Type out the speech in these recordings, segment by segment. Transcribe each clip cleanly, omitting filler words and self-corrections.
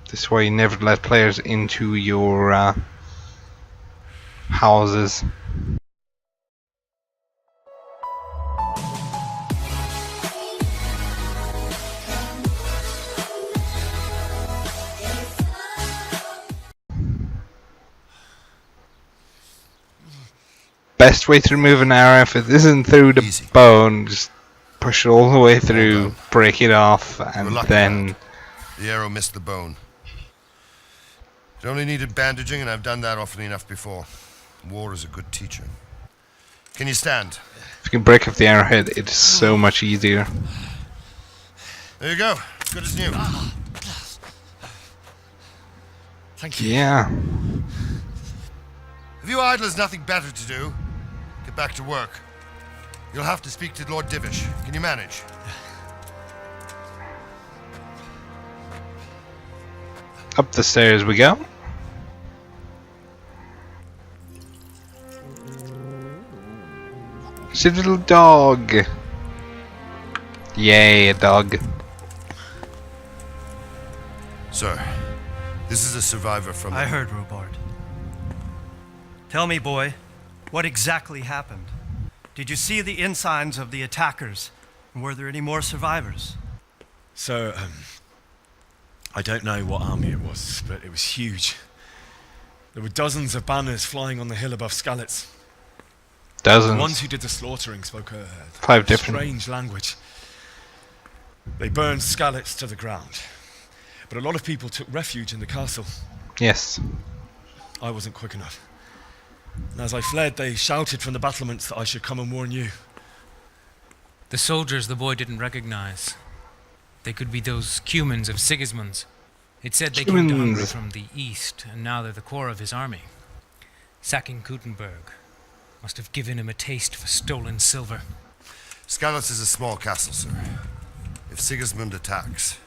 This is why you never let players into your houses. Best way to remove an arrow if it isn't through the bone, just push it all the way through, break it off, and then... The arrow missed the bone. It only needed bandaging, and I've done that often enough before. War is a good teacher. Can you stand? If you can break off the arrowhead, it's so much easier. There you go. Good as new. Thank you. Yeah. Have you idlers nothing better to do? Get back to work. You'll have to speak to Lord Divish. Can you manage? Up the stairs we go. It's a little dog. Yay, a dog. Sir, this is a survivor from... I heard, Robard. Tell me, boy, what exactly happened? Did you see the ensigns of the attackers? And were there any more survivors? So, I don't know what army it was, but it was huge. There were dozens of banners flying on the hill above Skalitz. Dozens. The ones who did the slaughtering spoke a 5 different. strange language. They burned Skalitz to the ground. But a lot of people took refuge in the castle. Yes. I wasn't quick enough. And as I fled, they shouted from the battlements that I should come and warn you. The soldiers the boy didn't recognize. They could be those Cumans of Sigismund's. It said they came to Hungary from the east, and now they're the core of his army. Sacking Gutenberg must have given him a taste for stolen silver. Skalitz is a small castle, sir. If Sigismund attacks,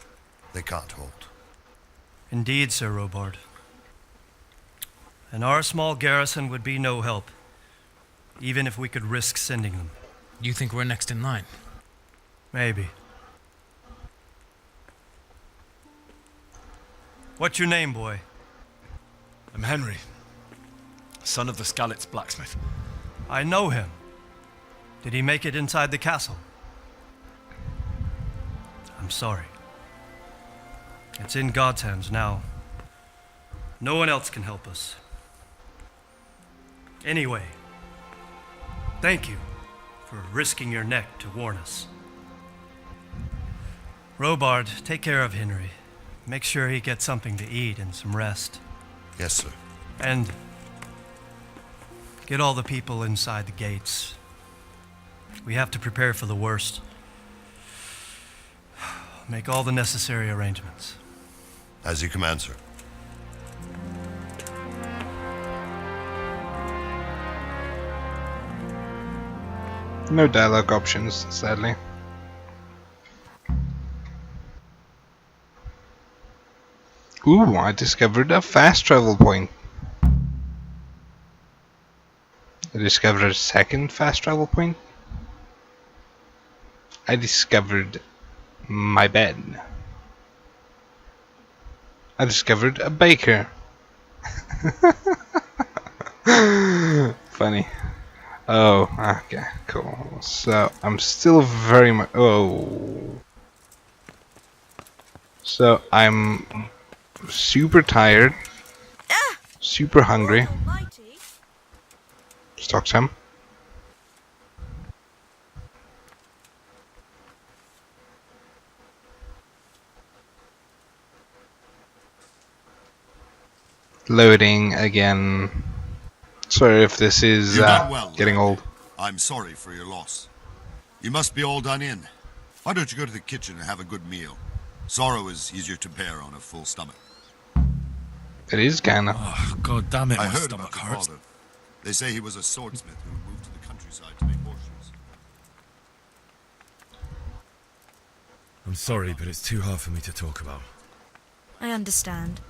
they can't hold. Indeed, Sir Robard. And our small garrison would be no help, even if we could risk sending them. You think we're next in line? Maybe. What's your name, boy? I'm Henry, son of the Skalitz blacksmith. I know him. Did he make it inside the castle? I'm sorry. It's in God's hands now. No one else can help us. Anyway, thank you for risking your neck to warn us. Robard, take care of Henry. Make sure he gets something to eat and some rest. Yes, sir. And get all the people inside the gates. We have to prepare for the worst. Make all the necessary arrangements. As you command, sir. No dialogue options, sadly. Ooh, I discovered a fast travel point. I discovered a second fast travel point. I discovered my bed. I discovered a baker. Funny. Oh, okay, cool. So I'm still very much. Oh. So I'm super tired, super hungry. Stock time. Loading again. Sorry if this is getting old. I'm sorry for your loss. You must be all done in. Why don't you go to the kitchen and have a good meal? Sorrow is easier to bear on a full stomach. It is kinda. Oh, God damn it, I my heard stomach about your hurts. father. They say he was a swordsmith who moved to the countryside to make horseshoes. I'm sorry, but it's too hard for me to talk about. I understand.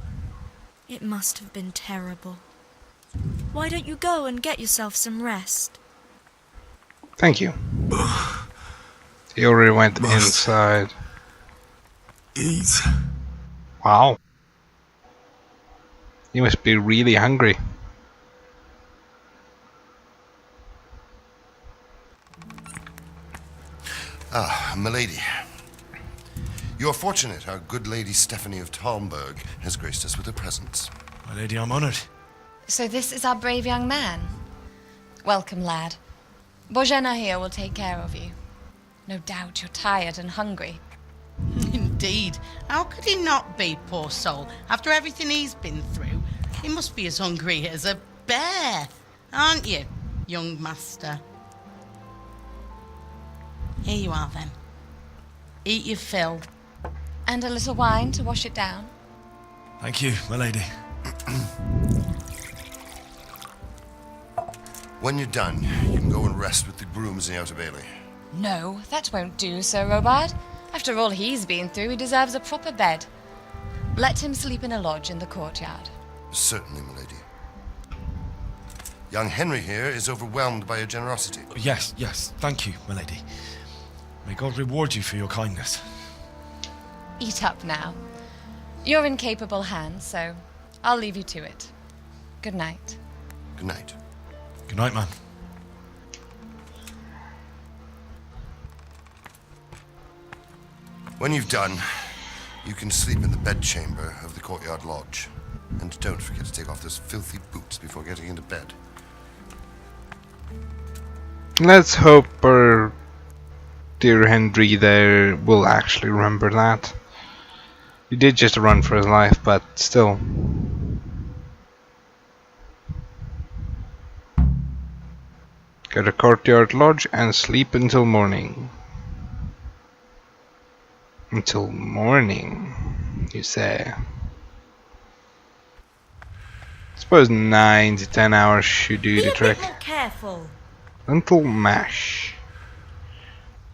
It must have been terrible. Why don't you go and get yourself some rest? Thank you. He already went inside. Eat. Wow. You must be really hungry. Ah, milady. You're fortunate our good lady Stephanie of Talmberg has graced us with her presence. My lady, I'm honored. So this is our brave young man. Welcome, lad. Bojena here will take care of you. No doubt you're tired and hungry. Indeed. How could he not be, poor soul? After everything he's been through, he must be as hungry as a bear. Aren't you, young master? Here you are, then. Eat your fill. And a little wine to wash it down. Thank you, my lady. When you're done, you can go and rest with the grooms in the Outer Bailey. No, that won't do, Sir Robard. After all he's been through, he deserves a proper bed. Let him sleep in a lodge in the courtyard. Certainly, milady. Young Henry here is overwhelmed by your generosity. Yes, thank you, my lady. May God reward you for your kindness. Eat up now. You're in capable hands, so I'll leave you to it. Good night. Good night. Good night, man. When you've done, you can sleep in the bedchamber of the courtyard lodge. And don't forget to take off those filthy boots before getting into bed. Let's hope our dear Henry there will actually remember that. He did just run for his life, but still. Go to courtyard lodge and sleep until morning. Until morning, you say? I suppose 9 to 10 hours should do the trick. Be a bit more careful. Lentil mash.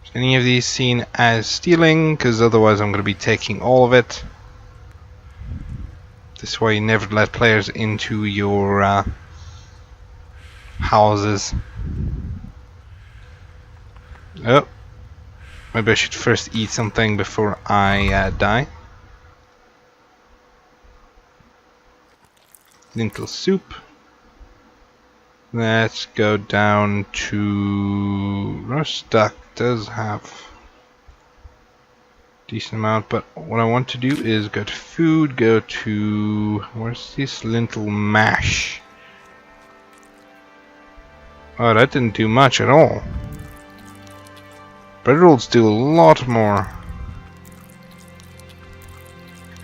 Is any of these seen as stealing? Because otherwise I'm going to be taking all of it. This way you never let players into your houses. Oh. Maybe I should first eat something before I die. Lentil soup. Let's go down to roast duck. Does have decent amount, but what I want to do is go to food, go to where's this lentil mash? Oh, that didn't do much at all. Bread rolls do a lot more.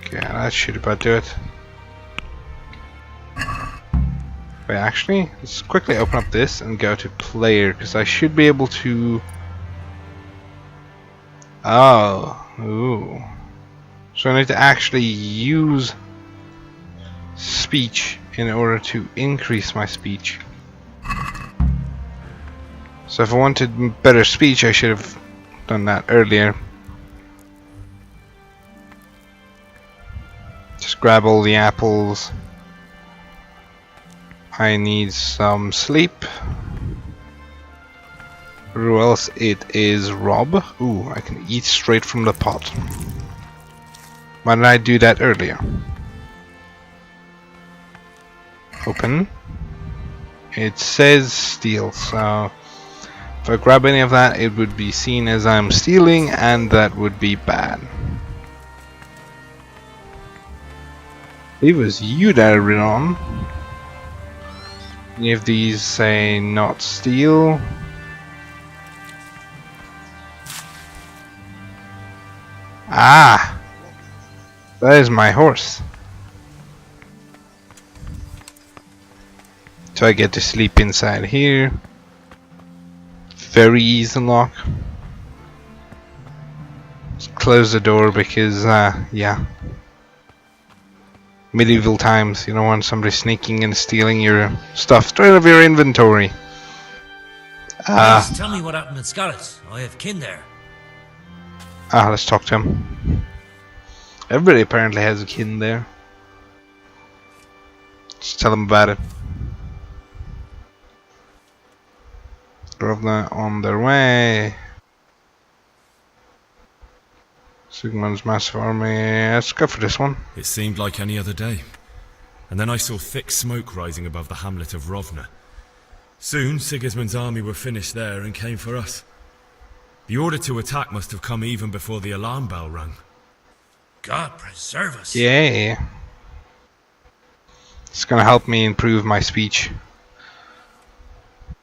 Okay, that should about do it. Wait, actually, let's quickly open up this and go to player, because I should be able to... Oh, ooh. So I need to actually use speech in order to increase my speech. So if I wanted better speech, I should have done that earlier. Just grab all the apples. I need some sleep. Who else? It is Rob. Ooh, I can eat straight from the pot. Why did I do that earlier? Open. It says steal, so if I grab any of that, it would be seen as I'm stealing, and that would be bad. It was you that I ran on. Any of these say not steal? Ah! That is my horse. So I get to sleep inside here. Very easy lock. Just close the door because, yeah. Medieval times, you don't want somebody sneaking and stealing your stuff straight out of your inventory. Please tell me what happened in Scarlet. I have kin there. Let's talk to him. Everybody apparently has a kin there. Just tell them about it. Drove on their way. Sigmund's massive army. Let's go for this one. It seemed like any other day. and then I saw thick smoke rising above the hamlet of Rovna. Soon, Sigismund's army were finished there and came for us. The order to attack must have come even before the alarm bell rang. God preserve us. Yay. It's gonna help me improve my speech.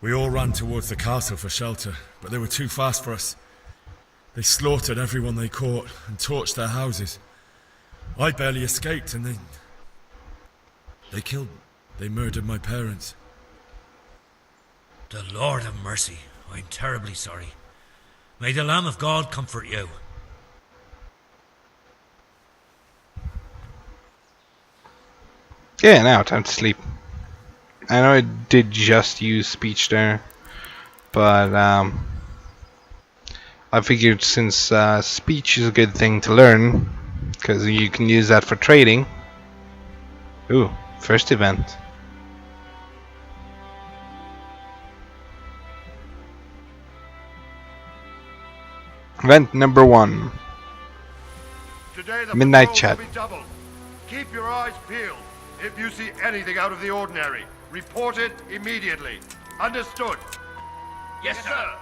We all ran towards the castle for shelter, but they were too fast for us. They slaughtered everyone they caught and torched their houses. I barely escaped, and they murdered my parents. The Lord have mercy. I'm terribly sorry. May the Lamb of God comfort you. Yeah, now time to sleep. I know I did just use speech there, but I figured since speech is a good thing to learn, because you can use that for trading. Ooh, first event. Event number 1. Today the Midnight patrols chat. will be doubled. Keep your eyes peeled. If you see anything out of the ordinary, report it immediately. Understood? Yes, sir.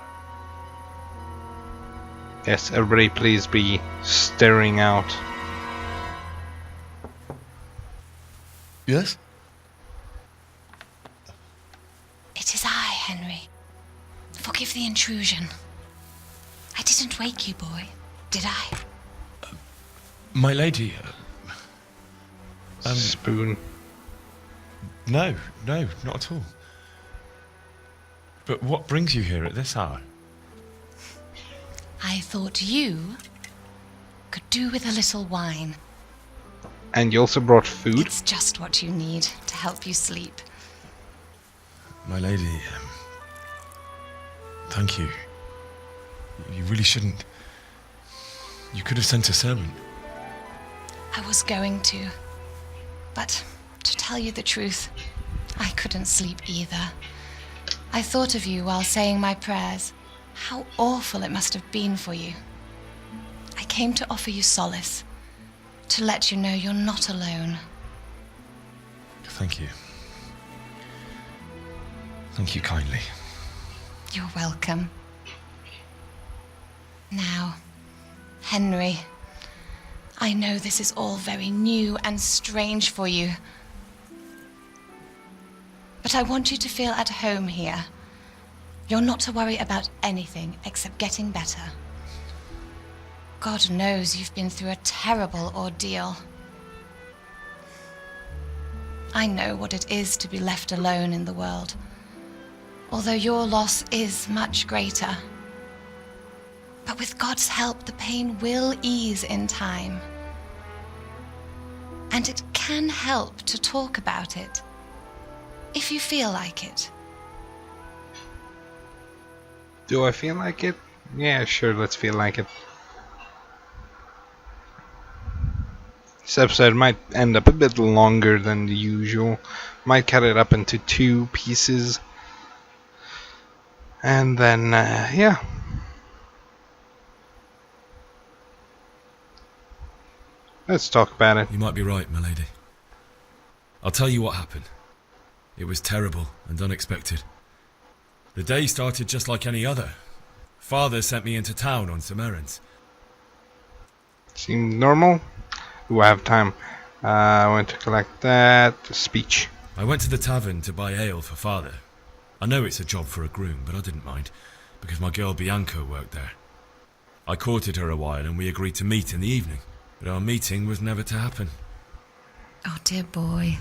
Yes, everybody please be staring out. Yes? It is I, Henry. Forgive the intrusion. I didn't wake you, boy, did I? My lady... Spoon. No, not at all. But what brings you here at this hour? I thought you could do with a little wine. And you also brought food? It's just what you need to help you sleep. My lady, thank you. You really shouldn't. You could have sent a servant. I was going to. But to tell you the truth, I couldn't sleep either. I thought of you while saying my prayers. How awful it must have been for you. I came to offer you solace, to let you know you're not alone. Thank you. Thank you kindly. You're welcome. Now, Henry, I know this is all very new and strange for you, but I want you to feel at home here. You're not to worry about anything except getting better. God knows you've been through a terrible ordeal. I know what it is to be left alone in the world, although your loss is much greater. But with God's help, the pain will ease in time. And it can help to talk about it, if you feel like it. Do I feel like it? Yeah, sure, let's feel like it. This episode might end up a bit longer than the usual. Might cut it up into 2 pieces. And then, yeah. Let's talk about it. You might be right, my lady. I'll tell you what happened. It was terrible and unexpected. The day started just like any other. Father sent me into town on some errands. Seems normal. Ooh, I have time. I went to collect that. Speech. I went to the tavern to buy ale for Father. I know it's a job for a groom, but I didn't mind, because my girl Bianca worked there. I courted her a while and we agreed to meet in the evening, but our meeting was never to happen. Oh, dear boy.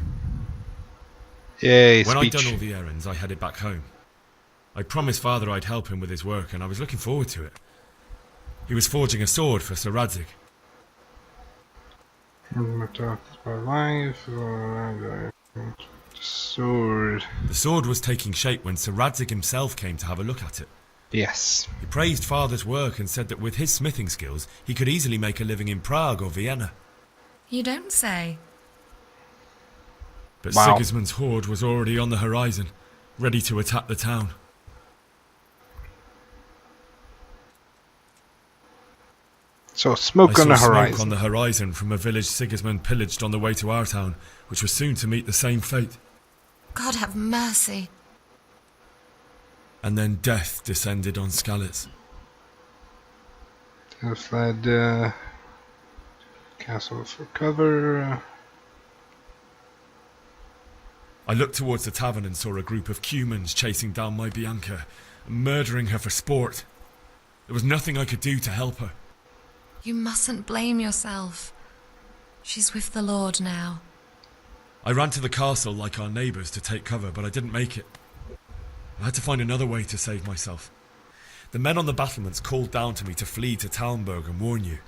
Yay, When speech. I'd done all the errands, I headed back home. I promised Father I'd help him with his work, and I was looking forward to it. He was forging a sword for Sir Radzig. Sword. The sword was taking shape when Sir Radzig himself came to have a look at it. Yes. He praised Father's work and said that with his smithing skills, he could easily make a living in Prague or Vienna. You don't say. But Wow. Sigismund's horde was already on the horizon, ready to attack the town. So smoke I on saw the smoke horizon. on the horizon from a village Sigismund pillaged on the way to our town, which was soon to meet the same fate. God have mercy. And then death descended on Skalitz. They fled castle for cover. I looked towards the tavern and saw a group of cumans chasing down my Bianca, murdering her for sport. There was nothing I could do to help her. You mustn't blame yourself. She's with the Lord now. I ran to the castle like our neighbours to take cover, but I didn't make it. I had to find another way to save myself. The men on the battlements called down to me to flee to Talmberg and warn you.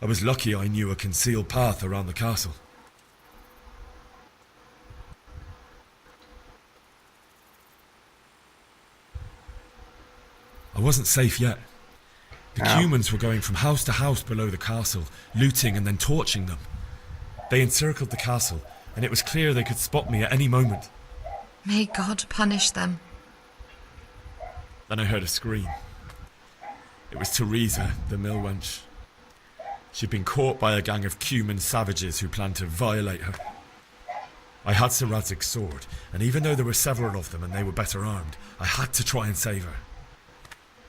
I was lucky I knew a concealed path around the castle. I wasn't safe yet. The cumans were going from house to house below the castle, looting and then torching them. They encircled the castle, and it was clear they could spot me at any moment. May God punish them. Then I heard a scream. It was Teresa, the mill wench. She'd been caught by a gang of cuman savages who planned to violate her. I had Sir Radzig's sword, and even though there were several of them and they were better armed, I had to try and save her.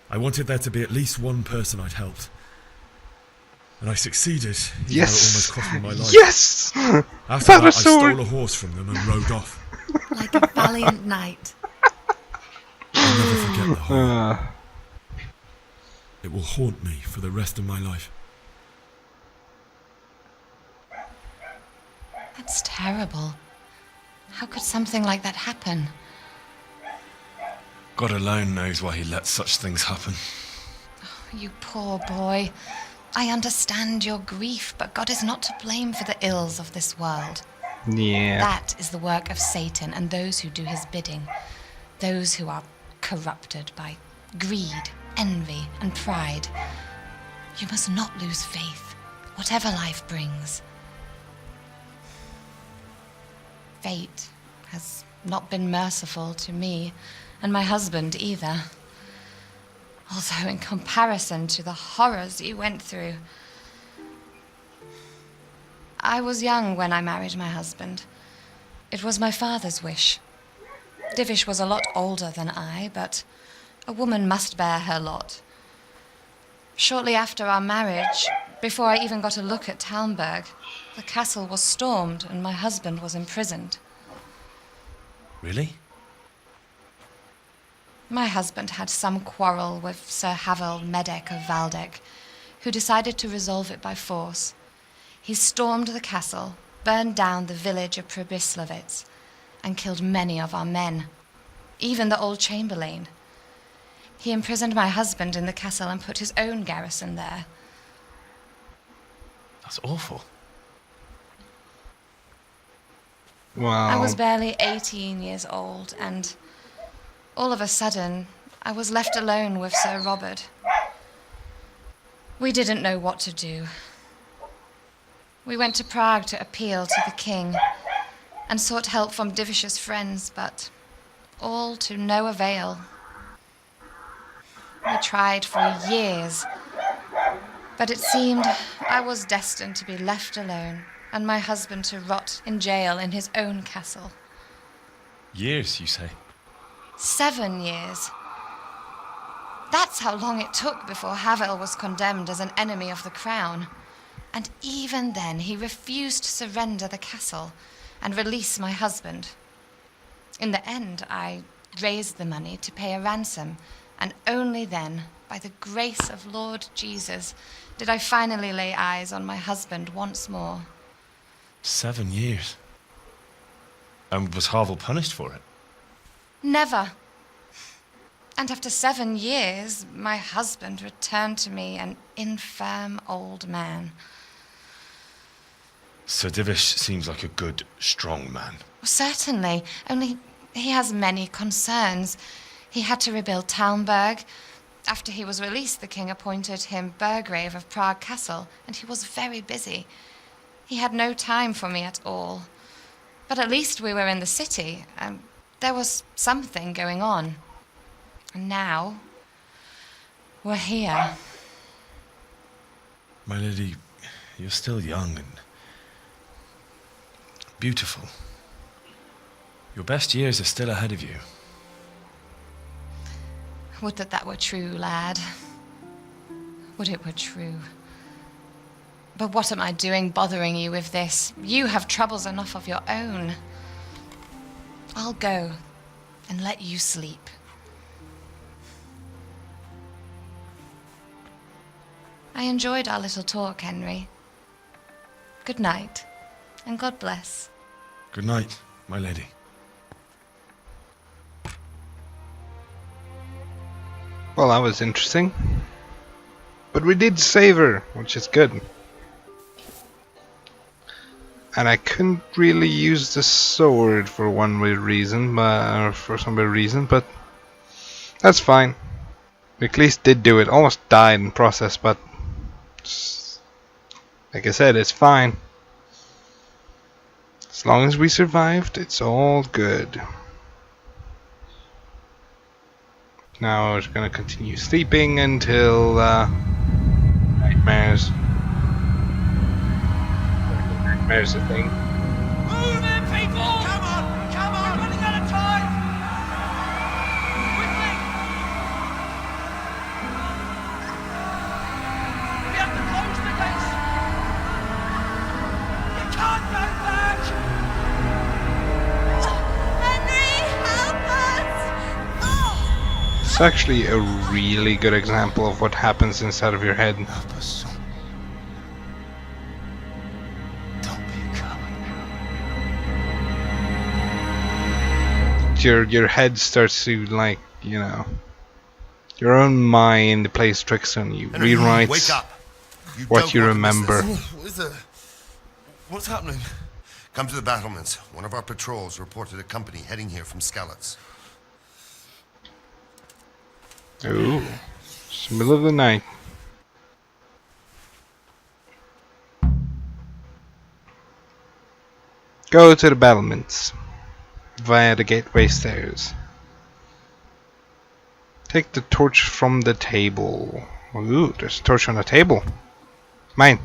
I wanted there to be at least one person I'd helped. And I succeeded, even though it almost cost me my life. Yes! After that, I stole a horse from them and rode off. Like a valiant knight. I'll never forget the horror. It will haunt me for the rest of my life. That's terrible. How could something like that happen? God alone knows why he lets such things happen. Oh, you poor boy. I understand your grief, but God is not to blame for the ills of this world. Yeah. That is the work of Satan and those who do his bidding. Those who are corrupted by greed, envy, and pride. You must not lose faith, whatever life brings. Fate has not been merciful to me, and my husband either. Although in comparison to the horrors you went through. I was young when I married my husband. It was my father's wish. Divish was a lot older than I, but a woman must bear her lot. Shortly after our marriage, before I even got a look at Talmberg, the castle was stormed and my husband was imprisoned. Really? My husband had some quarrel with Sir Havel Medek of Valdek, who decided to resolve it by force. He stormed the castle, burned down the village of Pribyslavitz, and killed many of our men, even the old chamberlain. He imprisoned my husband in the castle and put his own garrison there. That's awful. Wow. I was barely 18 years old, and all of a sudden, I was left alone with Sir Robert. We didn't know what to do. We went to Prague to appeal to the king and sought help from Divish's friends, but all to no avail. We tried for years, but it seemed I was destined to be left alone and my husband to rot in jail in his own castle. Years, you say? 7 years. That's how long it took before Havel was condemned as an enemy of the crown. And even then, he refused to surrender the castle and release my husband. In the end, I raised the money to pay a ransom, and only then, by the grace of Lord Jesus, did I finally lay eyes on my husband once more. 7 years. And was Havel punished for it? Never. And after 7 years, my husband returned to me an infirm old man. Sir Divish seems like a good, strong man. Certainly, only he has many concerns. He had to rebuild Talmberg. After he was released, the king appointed him Burgrave of Prague Castle, and he was very busy. He had no time for me at all. But at least we were in the city, and there was something going on. And now, we're here. My lady, you're still young and beautiful. Your best years are still ahead of you. Would that that were true, lad. Would it were true. But what am I doing bothering you with this? You have troubles enough of your own. I'll go and let you sleep. I enjoyed our little talk, Henry. Good night, and God bless. Good night, my lady. Well, that was interesting. But we did save her, which is good. And I couldn't really use the sword for one weird reason, or for some weird reason, but that's fine. We at least did do it. Almost died in process, but like I said, it's fine. As long as we survived, it's all good. Now we're gonna continue sleeping until nightmares. Nightmares a thing. Move in, people! Come on! We're running out of time! Quickly! We have to close the gates! You can't go back! Henry, help us! Oh! It's actually a really good example of what happens inside of your head. Help us, son. Don't be a coward. Your head starts to, like, you know, your own mind plays tricks on you, Henry, rewrites wake up. what don't you want to miss remember. this. What's happening? Come to the battlements. One of our patrols reported a company heading here from Skalitz. Ooh, it's the middle of the night. Go to the battlements via the gateway stairs. Take the torch from the table. Ooh, there's a torch on the table. Mine.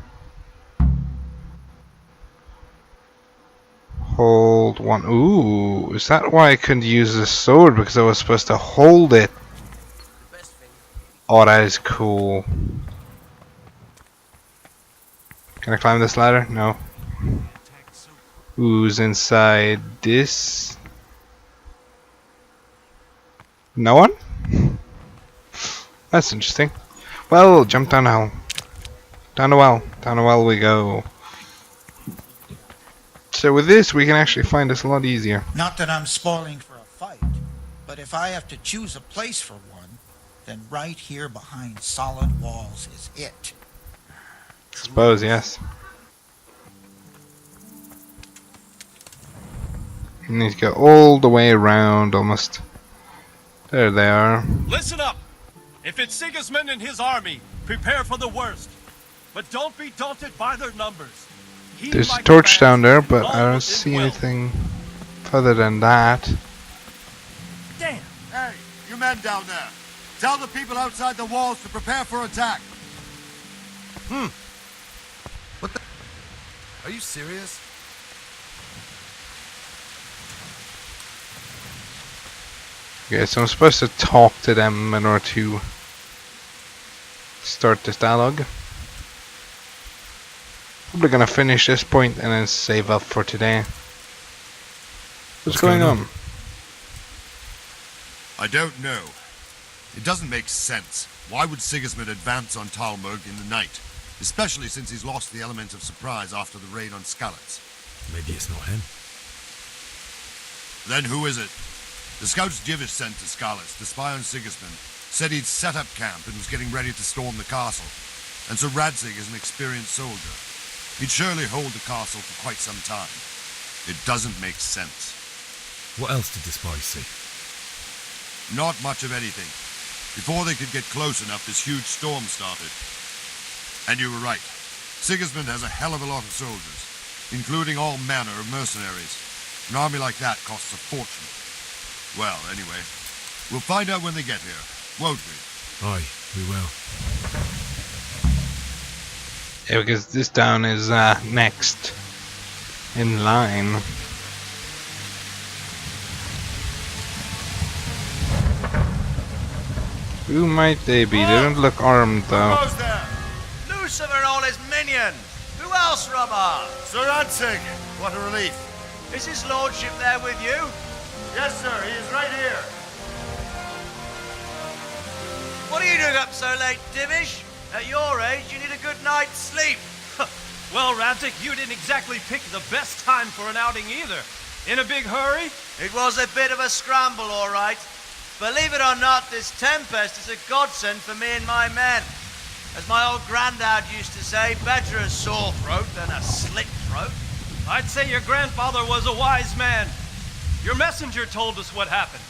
Hold one. Ooh, is that why I couldn't use the sword? Because I was supposed to hold it. Oh, that is cool. Can I climb this ladder? No. Who's inside this? No one? That's interesting. Well, jump down the hole. Down the well. Down the well we go. So with this, we can actually find this a lot easier. Not that I'm spoiling for a fight, but if I have to choose a place for one, then right here behind solid walls is it. Suppose, yes. You need to go all the way around, almost. There they are. Listen up! If it's Sigismund and his army, prepare for the worst. But don't be daunted by their numbers. Heed There's my a torch down commands, there, but all I don't within see will. anything further than that. Damn! Hey, you men down there. Tell the people outside the walls to prepare for attack. What the? Are you serious? Okay, so I'm supposed to talk to them in order to start this dialogue. Probably gonna finish this point and then save up for today. What's going on? I don't know. It doesn't make sense. Why would Sigismund advance on Talmberg in the night? Especially since he's lost the element of surprise after the raid on Skalitz. Maybe it's not him. Then who is it? The scouts Jivish sent to Skalitz to spy on Sigismund said he'd set up camp and was getting ready to storm the castle. And so Radzig is an experienced soldier. He'd surely hold the castle for quite some time. It doesn't make sense. What else did the spies see? Not much of anything. Before they could get close enough, this huge storm started. And you were right. Sigismund has a hell of a lot of soldiers, including all manner of mercenaries. An army like that costs a fortune. Well, anyway, we'll find out when they get here, won't we? Aye, we will. Yeah, because this town is next in line. Who might they be? They don't look armed though. Who goes there? Lucifer and all his minions. Who else, Robber? Sir Ansig, what a relief. Is his lordship there with you? Yes, sir, he is right here. What are you doing up so late, Divish? At your age, you need a good night's sleep. Well, Rantic, you didn't exactly pick the best time for an outing either. In a big hurry? It was a bit of a scramble, all right. Believe it or not, this tempest is a godsend for me and my men. As my old granddad used to say, better a sore throat than a slit throat. I'd say your grandfather was a wise man. Your messenger told us what happened.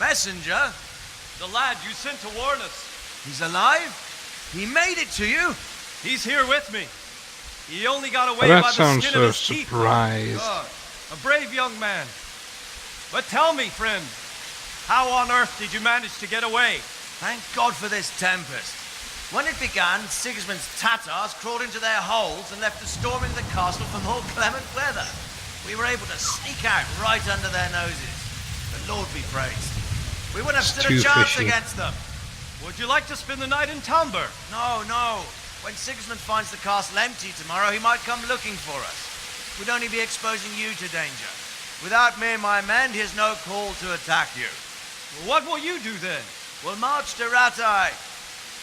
Messenger? The lad you sent to warn us. He's alive? He made it to you? He's here with me. He only got away That by the sounds skin so of his teeth. surprised. God, a brave young man. But tell me, friend, how on earth did you manage to get away? Thank God for this tempest. When it began, Sigismund's Tatars crawled into their holes and left us storming the castle for more clement weather. We were able to sneak out right under their noses. The Lord be praised. We wouldn't have stood a chance against them. Would you like to spend the night in Talmberg? No, no. When Sigismund finds the castle empty tomorrow, he might come looking for us. We'd only be exposing you to danger. Without me and my men, he has no call to attack you. Well, what will you do then? We'll march to Ratai.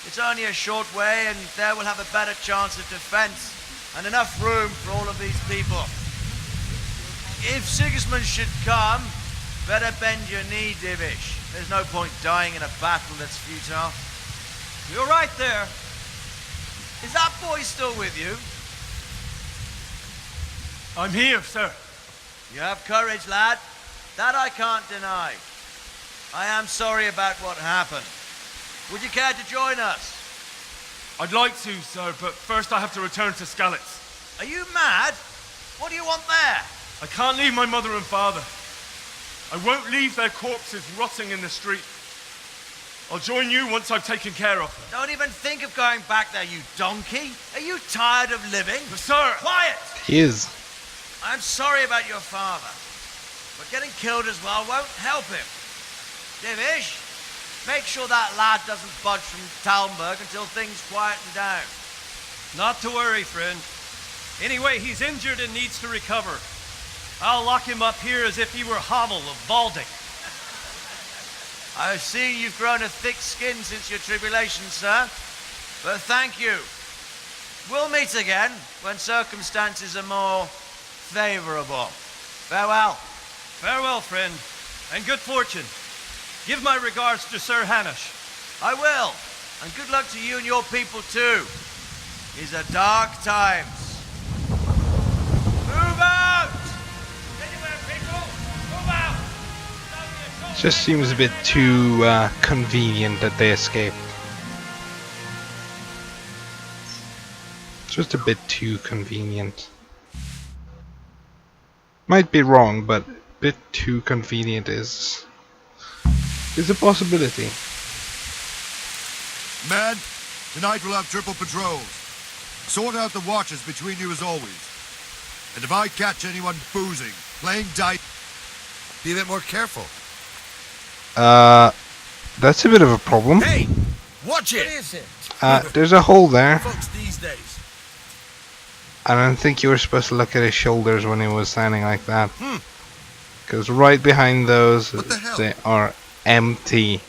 It's only a short way, and there we'll have a better chance of defense and enough room for all of these people. If Sigismund should come, better bend your knee, Divish. There's no point dying in a battle that's futile. You're right there. Is that boy still with you? I'm here, sir. You have courage, lad. That I can't deny. I am sorry about what happened. Would you care to join us? I'd like to, sir, but first I have to return to Skalitz. Are you mad? What do you want there? I can't leave my mother and father. I won't leave their corpses rotting in the street. I'll join you once I've taken care of them. Don't even think of going back there, you donkey. Are you tired of living? But sir! Quiet! He is. I'm sorry about your father, but getting killed as well won't help him. Divish, make sure that lad doesn't budge from Talmberg until things quieten down. Not to worry, friend. Anyway, he's injured and needs to recover. I'll lock him up here as if he were Hommel of Balding. I see you've grown a thick skin since your tribulation, sir. But thank you. We'll meet again when circumstances are more favorable. Farewell. Farewell, friend, and good fortune. Give my regards to Sir Hanush. I will, and good luck to you and your people too. These are dark times. Move out! Anywhere, people! Move out! Just seems a bit too convenient that they escaped. Just a bit too convenient. Might be wrong, but a bit too convenient is a possibility. Men, tonight we'll have triple patrols. Sort out the watches between you as always. And if I catch anyone boozing, playing dice, be a bit more careful. That's a bit of a problem. Hey, watch it! What is it? There's a hole there. Folks these days. I don't think you were supposed to look at his shoulders when he was standing like that. Because right behind those, What the hell? they are empty.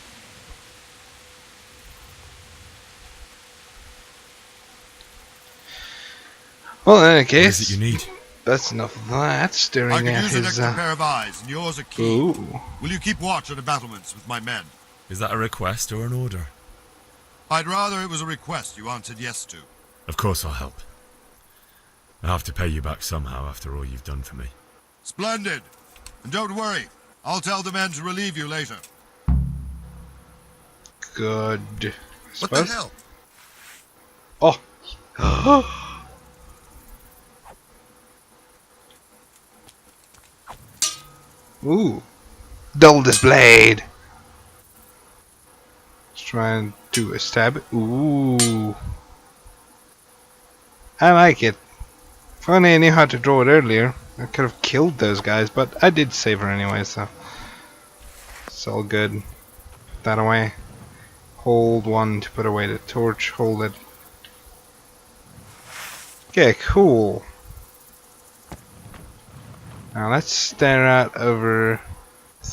Well, in any What case, is it you need? that's enough of that. I Staring could at use an his. extra pair of eyes, and yours are key. Ooh. Will you kep watch on the battlements with my men? Is that a request or an order? I'd rather it was a request you answered yes to. Of course I'll help. I have to pay you back somehow after all you've done for me. Splendid. And don't worry, I'll tell the men to relieve you later. Good. What the hell? Oh. Ooh. Dull this blade. Let's try and do a stab. Ooh. I like it. If only I knew how to draw it earlier, I could have killed those guys, but I did save her anyway, so it's all good. Put that away. Hold one to put away the torch. Hold it. Okay, cool. Now let's stare out over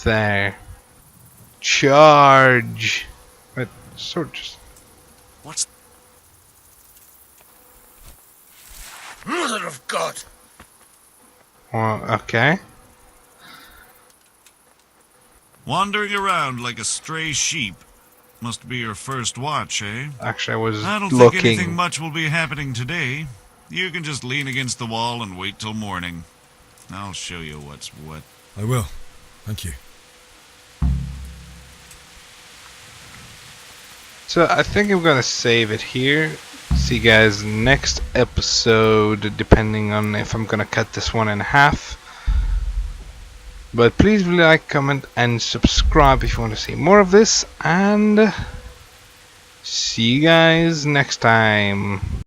there. Charge! Wait, sword just... What's... Mother of God! Well, okay. Wandering around like a stray sheep. Must be your first watch, eh? Actually, I was I don't looking. think anything much will be happening today. You can just lean against the wall and wait till morning. I'll show you what's what. I will. Thank you. So I think I'm gonna save it here. See you guys next episode, depending on if I'm gonna cut this one in half. But please like, comment, and subscribe if you want to see more of this. And see you guys next time.